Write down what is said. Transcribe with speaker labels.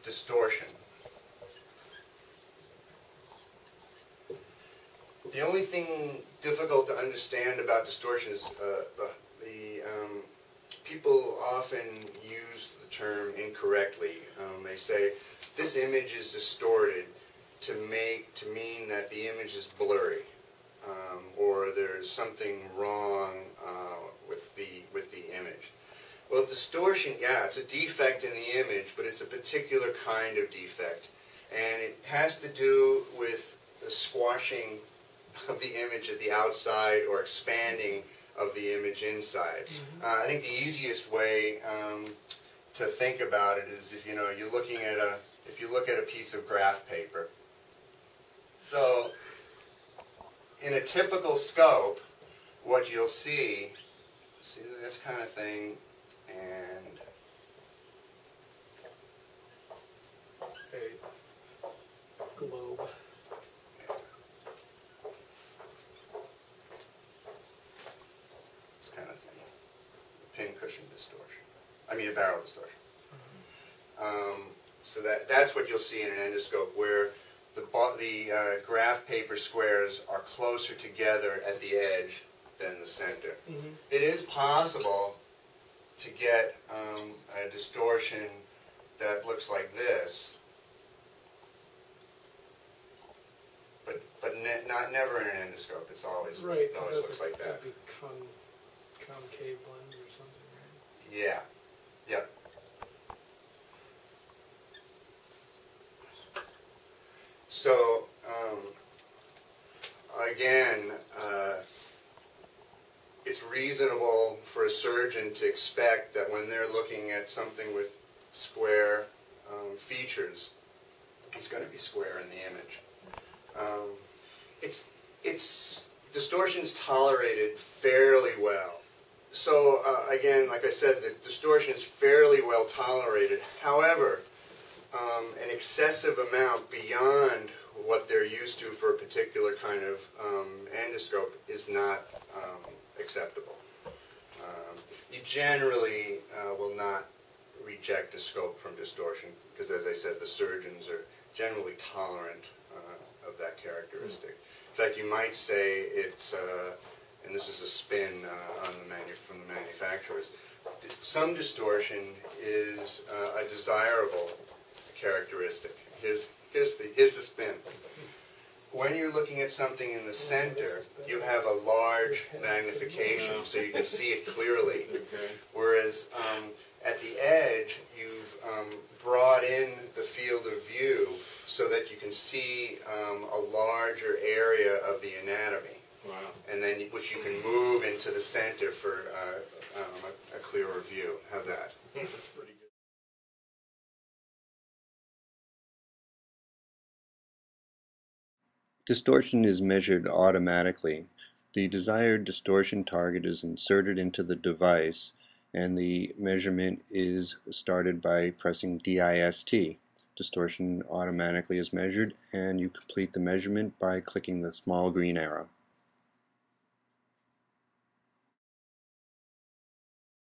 Speaker 1: distortion. The only thing difficult to understand about distortion is people often use the term incorrectly. They say this image is distorted to mean that the image is blurry, or there's something wrong with the image. Well, distortion, yeah, it's a defect in the image, but it's a particular kind of defect, and it has to do with the squashing of the image at the outside or expanding of the image inside. I think the easiest way to think about it is if you're looking at if you look at a piece of graph paper. So in a typical scope, what you'll see this kind of thing, and
Speaker 2: a globe.
Speaker 1: This kind of thing. Pincushion distortion. I mean a barrel distortion. So that's what you'll see in an endoscope, where the graph paper squares are closer together at the edge than the center. It is possible to get a distortion that looks like this, but never in an endoscope. It's always
Speaker 2: right.
Speaker 1: It always looks like that.
Speaker 2: That'd be concave lens or something, right?
Speaker 1: Yeah. Yep. So again, it's reasonable for a surgeon to expect that when they're looking at something with square features, it's going to be square in the image. Distortion's tolerated fairly well. So again, like I said, the distortion is fairly well tolerated. However, an excessive amount beyond what they're used to for a particular kind of endoscope is not acceptable. You generally will not reject a scope from distortion because, as I said, the surgeons are generally tolerant of that characteristic. In fact, you might say it's, and this is a spin from the manufacturers, some distortion is a desirable characteristic. Here's the spin. When you're looking at something in the center, you have a large magnification so you can see it clearly. Whereas at the edge, you've brought in the field of view so that you can see a larger area of the anatomy.
Speaker 3: Wow.
Speaker 1: And then which you can move into the center for a clearer view. How's that?
Speaker 3: That's pretty good.
Speaker 4: Distortion is measured automatically. The desired distortion target is inserted into the device, and the measurement is started by pressing DIST. Distortion automatically is measured, and you complete the measurement by clicking the small green arrow.